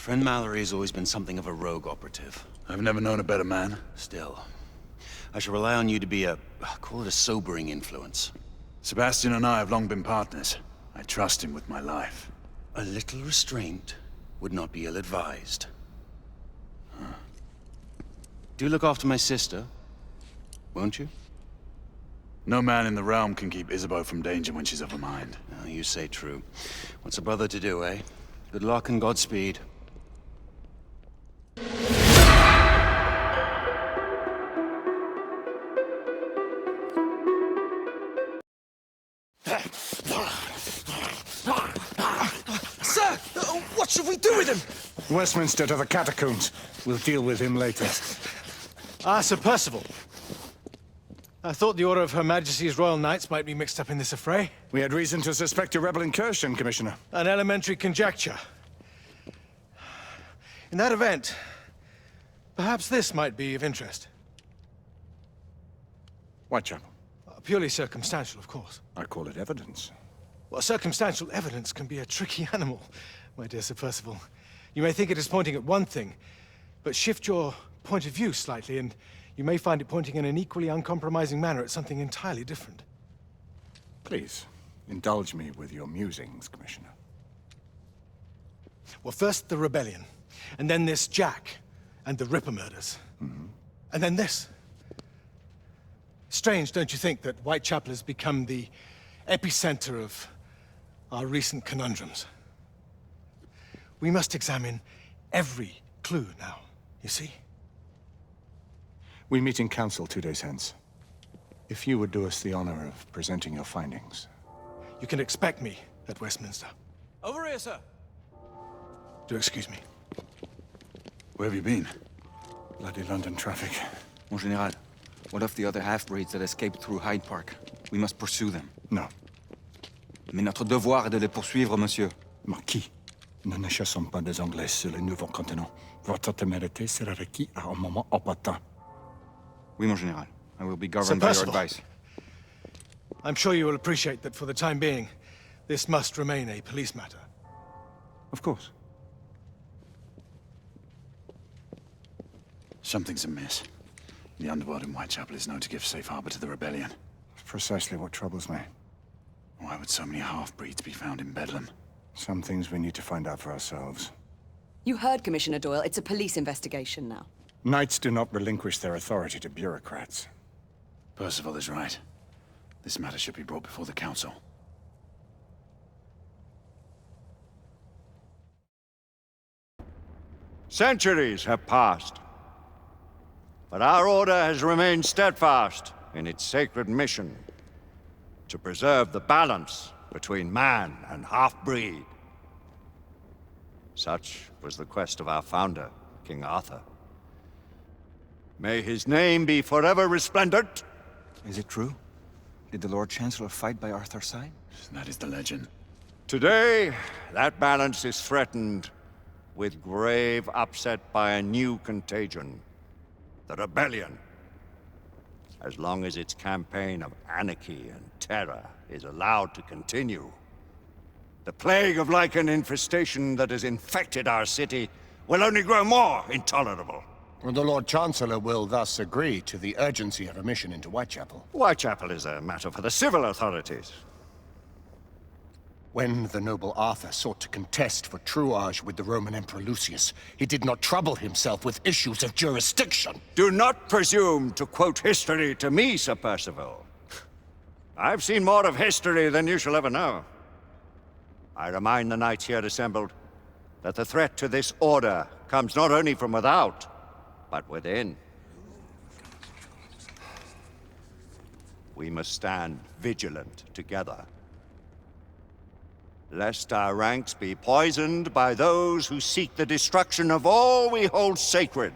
friend Mallory has always been something of a rogue operative. I've never known a better man. Still, I shall rely on you to be call it a sobering influence. Sebastian and I have long been partners. I trust him with my life. A little restraint would not be ill-advised. Do look after my sister, won't you? No man in the realm can keep Isabeau from danger when she's of a mind. Oh, you say true. What's a brother to do, eh? Good luck and Godspeed. Sir! What should we do with him? Westminster to the catacombs. We'll deal with him later. Ah, Sir Percival. I thought the Order of Her Majesty's Royal Knights might be mixed up in this affray. We had reason to suspect a rebel incursion, Commissioner. An elementary conjecture. In that event, perhaps this might be of interest. Whitechapel. Purely circumstantial, of course. I call it evidence. Well, circumstantial evidence can be a tricky animal, my dear Sir Percival. You may think it is pointing at one thing, but shift your point of view slightly, and you may find it pointing in an equally uncompromising manner at something entirely different. Please, indulge me with your musings, Commissioner. Well, first the rebellion, and then this Jack, and the Ripper murders. And then this. Strange, don't you think, that Whitechapel has become the epicenter of our recent conundrums? We must examine every clue now, you see? We meet in council 2 days hence. If you would do us the honor of presenting your findings. You can expect me at Westminster. Over here, sir. Do excuse me. Where have you been? Bloody London traffic. Mon Général, what of the other half-breeds that escaped through Hyde Park? We must pursue them. No. Mais notre devoir est de les poursuivre, monsieur. Marquis, nous ne chassons pas des Anglais sur le nouveau continent. Votre témérité sera requise à un moment opportun. Oui, mon Général. I will be governed by your Percival. advice. I'm sure you will appreciate that for the time being, this must remain a police matter. Of course. Something's amiss. The underworld in Whitechapel is known to give safe harbor to the rebellion. It's precisely what troubles me. Why would so many half-breeds be found in Bedlam? Some things we need to find out for ourselves. You heard, Commissioner Doyle. It's a police investigation now. Knights do not relinquish their authority to bureaucrats. Percival is right. This matter should be brought before the council. Centuries have passed, but our order has remained steadfast in its sacred mission to preserve the balance between man and half-breed. Such was the quest of our founder, King Arthur. May his name be forever resplendent. Is it true? Did the Lord Chancellor fight by Arthur's side? That is the legend. Today, that balance is threatened with grave upset by a new contagion, the rebellion. As long as its campaign of anarchy and terror is allowed to continue, the plague of lichen infestation that has infected our city will only grow more intolerable. The Lord Chancellor will thus agree to the urgency of a mission into Whitechapel. Whitechapel is a matter for the civil authorities. When the noble Arthur sought to contest for truage with the Roman Emperor Lucius, he did not trouble himself with issues of jurisdiction. Do not presume to quote history to me, Sir Percival. I've seen more of history than you shall ever know. I remind the knights here assembled that the threat to this order comes not only from without, but within. We must stand vigilant together, lest our ranks be poisoned by those who seek the destruction of all we hold sacred.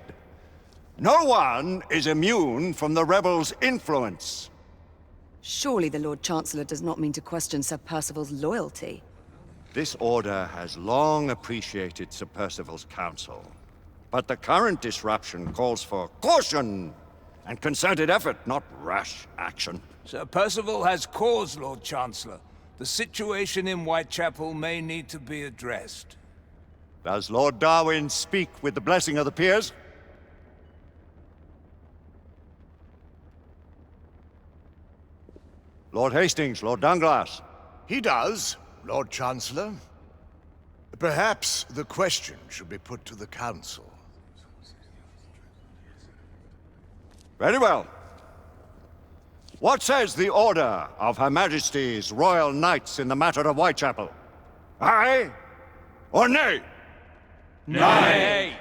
No one is immune from the rebels' influence. Surely the Lord Chancellor does not mean to question Sir Percival's loyalty. This order has long appreciated Sir Percival's counsel, but the current disruption calls for caution and concerted effort, not rash action. Sir Percival has cause, Lord Chancellor. The situation in Whitechapel may need to be addressed. Does Lord Darwin speak with the blessing of the peers? Lord Hastings, Lord Dunglass. He does, Lord Chancellor. Perhaps the question should be put to the Council. Very well. What says the Order of Her Majesty's Royal Knights in the matter of Whitechapel? Aye or nay? Nay!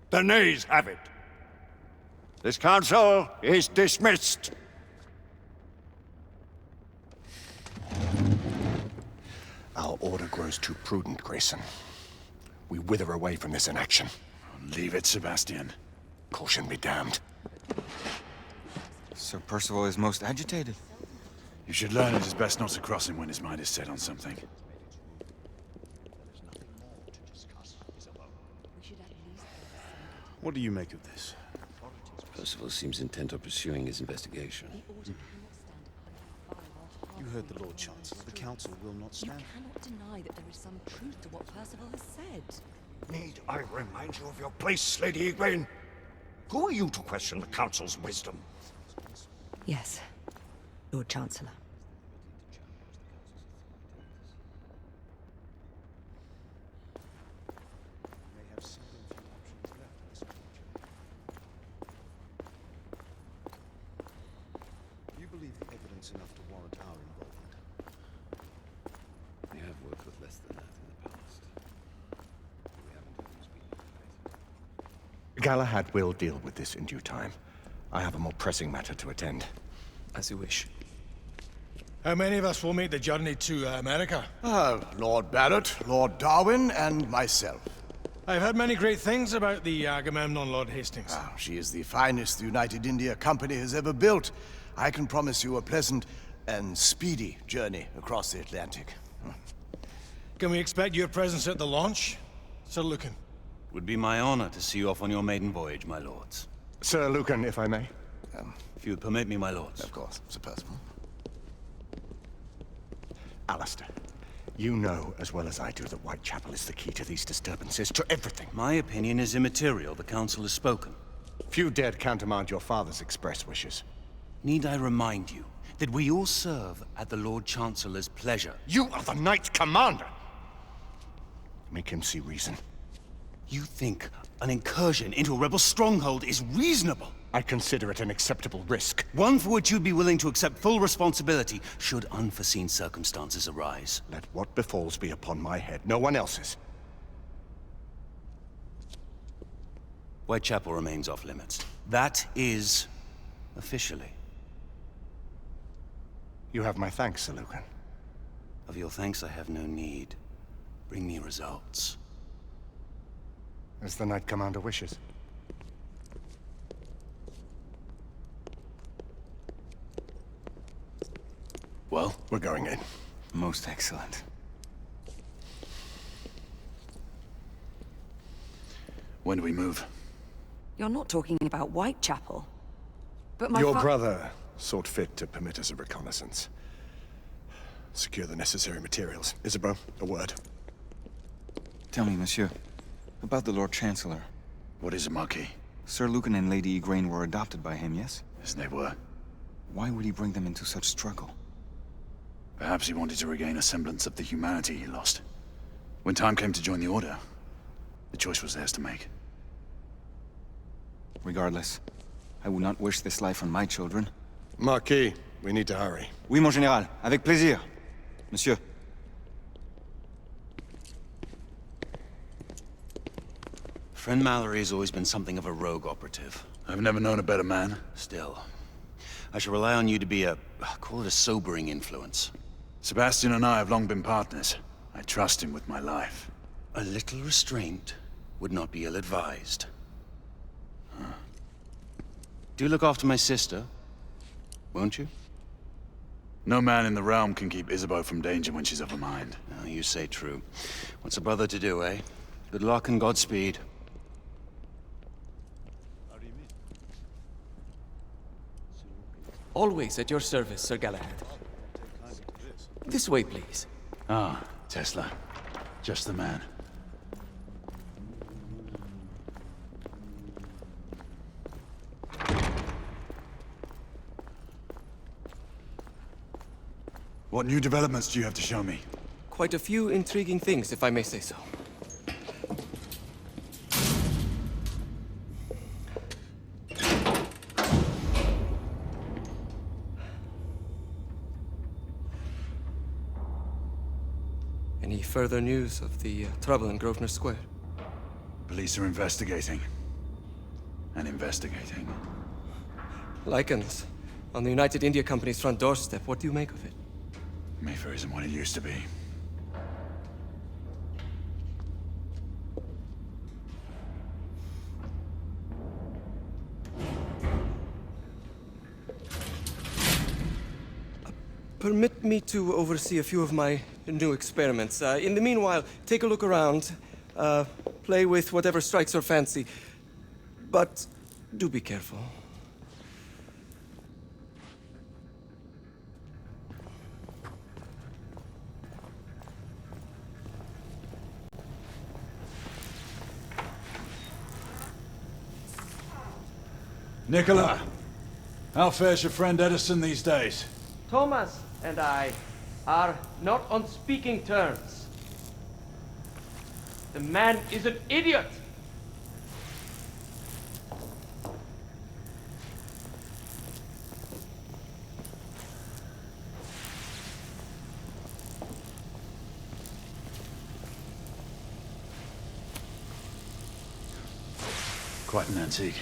The nays have it. This council is dismissed. Our order grows too prudent, Grayson. We wither away from this inaction. Leave it, Sebastian. Caution be damned. Sir Percival is most agitated. You should learn it is best not to cross him when his mind is set on something. What do you make of this? Percival seems intent on pursuing his investigation. You heard the Lord Chancellor. The Council will not stand. You cannot deny that there is some truth to what Percival has said. Need I remind you of your place, Lady Egwene? Who are you to question the Council's wisdom? Yes, Lord Chancellor. You believe the evidence enough to warrant our involvement? We have worked with less than that in the past. We haven't always been. Galahad will deal with this in due time. I have a more pressing matter to attend. As you wish. How many of us will make the journey to America? Lord Barrett, Lord Darwin, and myself. I've heard many great things about the Agamemnon, Lord Hastings. She is the finest the United India Company has ever built. I can promise you a pleasant and speedy journey across the Atlantic. Can we expect your presence at the launch? Sir Lucan. Would be my honor to see you off on your maiden voyage, my lords. Sir Lucan, if I may. If you would permit me, my lords. Of course, Sir Percival. Alistair, you know as well as I do that Whitechapel is the key to these disturbances, to everything. My opinion is immaterial. The Council has spoken. Few dared countermand your father's express wishes. Need I remind you that we all serve at the Lord Chancellor's pleasure? You are the Knight Commander! Make him see reason. You think an incursion into a rebel stronghold is reasonable? I consider it an acceptable risk. One for which you'd be willing to accept full responsibility should unforeseen circumstances arise. Let what befalls be upon my head, no one else's. Whitechapel remains off limits. That is officially. You have my thanks, Sir Lucan. Of your thanks I have no need. Bring me results. As the Knight Commander wishes. Well, we're going in. Most excellent. When do we move? You're not talking about Whitechapel. But my Your brother sought fit to permit us a reconnaissance. Secure the necessary materials. Isabeau, a word. Tell me, monsieur, about the Lord Chancellor. What is it, Marquis? Sir Lucan and Lady Egwene were adopted by him, yes? Yes, they were. Why would he bring them into such struggle? Perhaps he wanted to regain a semblance of the humanity he lost. When time came to join the Order, the choice was theirs to make. Regardless, I would not wish this life on my children. Marquis, we need to hurry. Oui, mon général. Avec plaisir. Monsieur. Friend Mallory has always been something of a rogue operative. I've never known a better man. Still, I shall rely on you to be call it a sobering influence. Sebastian and I have long been partners. I trust him with my life. A little restraint would not be ill-advised. Do look after my sister, won't you? No man in the realm can keep Isabeau from danger when she's of a mind. Oh, you say true. What's a brother to do, eh? Good luck and Godspeed. Always at your service, Sir Galahad. This way, please. Ah, Tesla. Just the man. What new developments do you have to show me? Quite a few intriguing things, if I may say so. Any further news of the trouble in Grosvenor Square? Police are investigating. And investigating. Lichens. On the United India Company's front doorstep. What do you make of it? Mayfair isn't what it used to be. Permit me to oversee a few of my new experiments. In the meanwhile, take a look around. Play with whatever strikes your fancy. But do be careful. Nicola, how fares your friend Edison these days? Thomas and I are not on speaking terms. The man is an idiot! Quite an antique.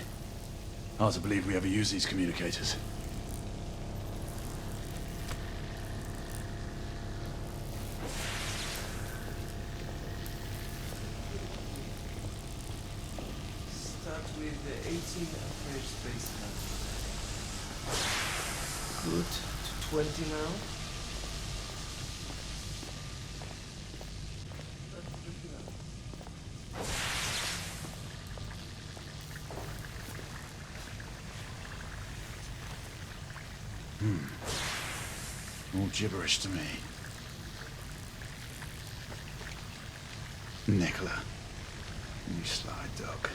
Hard to believe we ever use these communicators. Start with the 18 average space now. Good. To 20 now. All gibberish to me. Nicola, you sly dog.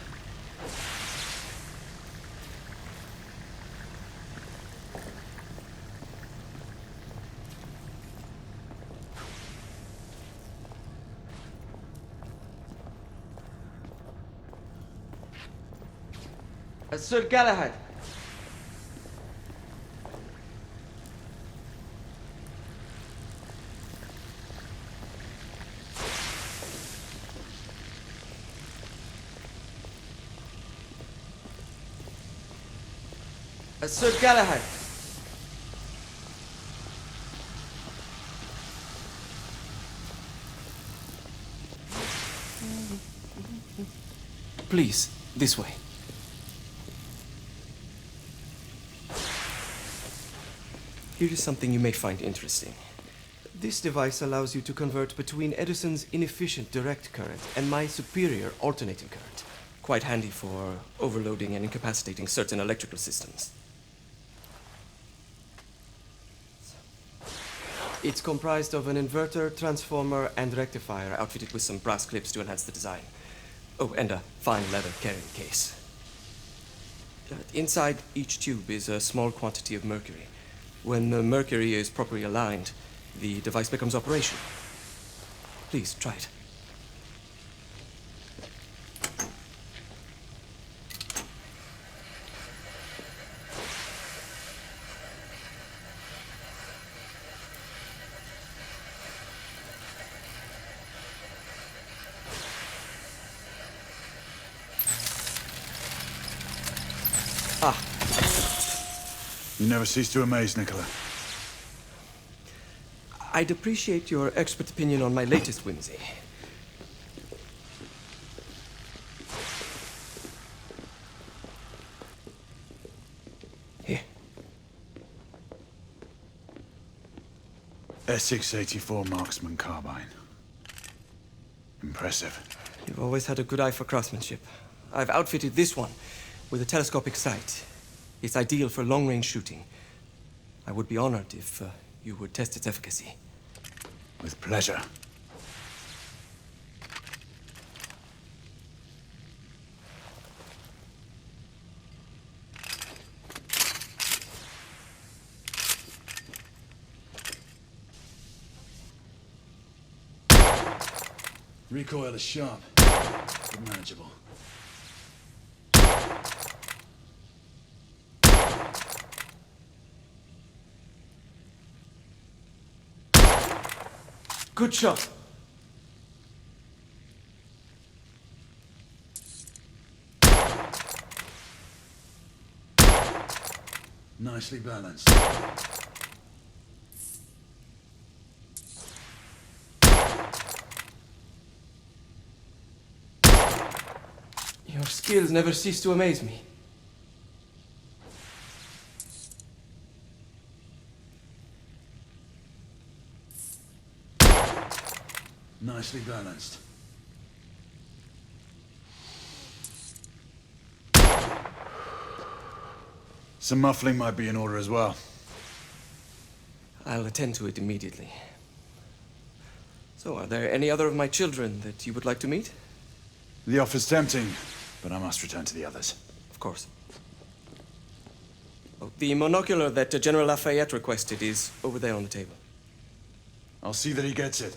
Sir Galahad. Sir Galahad. Please, this way. Here is something you may find interesting. This device allows you to convert between Edison's inefficient direct current and my superior alternating current. Quite handy for overloading and incapacitating certain electrical systems. It's comprised of an inverter, transformer, and rectifier outfitted with some brass clips to enhance the design. Oh, and a fine leather carrying case. Inside each tube is a small quantity of mercury. When the mercury is properly aligned, the device becomes operational. Please, try it. You never cease to amaze, Nicola. I'd appreciate your expert opinion on my latest whimsy. Here. S684 Marksman Carbine. Impressive. You've always had a good eye for craftsmanship. I've outfitted this one with a telescopic sight. It's ideal for long-range shooting. I would be honored if you would test its efficacy. With pleasure. Recoil is sharp, but manageable. Good shot. Nicely balanced. Your skills never cease to amaze me. Nicely balanced. Some muffling might be in order as well. I'll attend to it immediately. So, are there any other of my children that you would like to meet? The offer's tempting, but I must return to the others. Of course. Oh, the monocular that General Lafayette requested is over there on the table. I'll see that he gets it.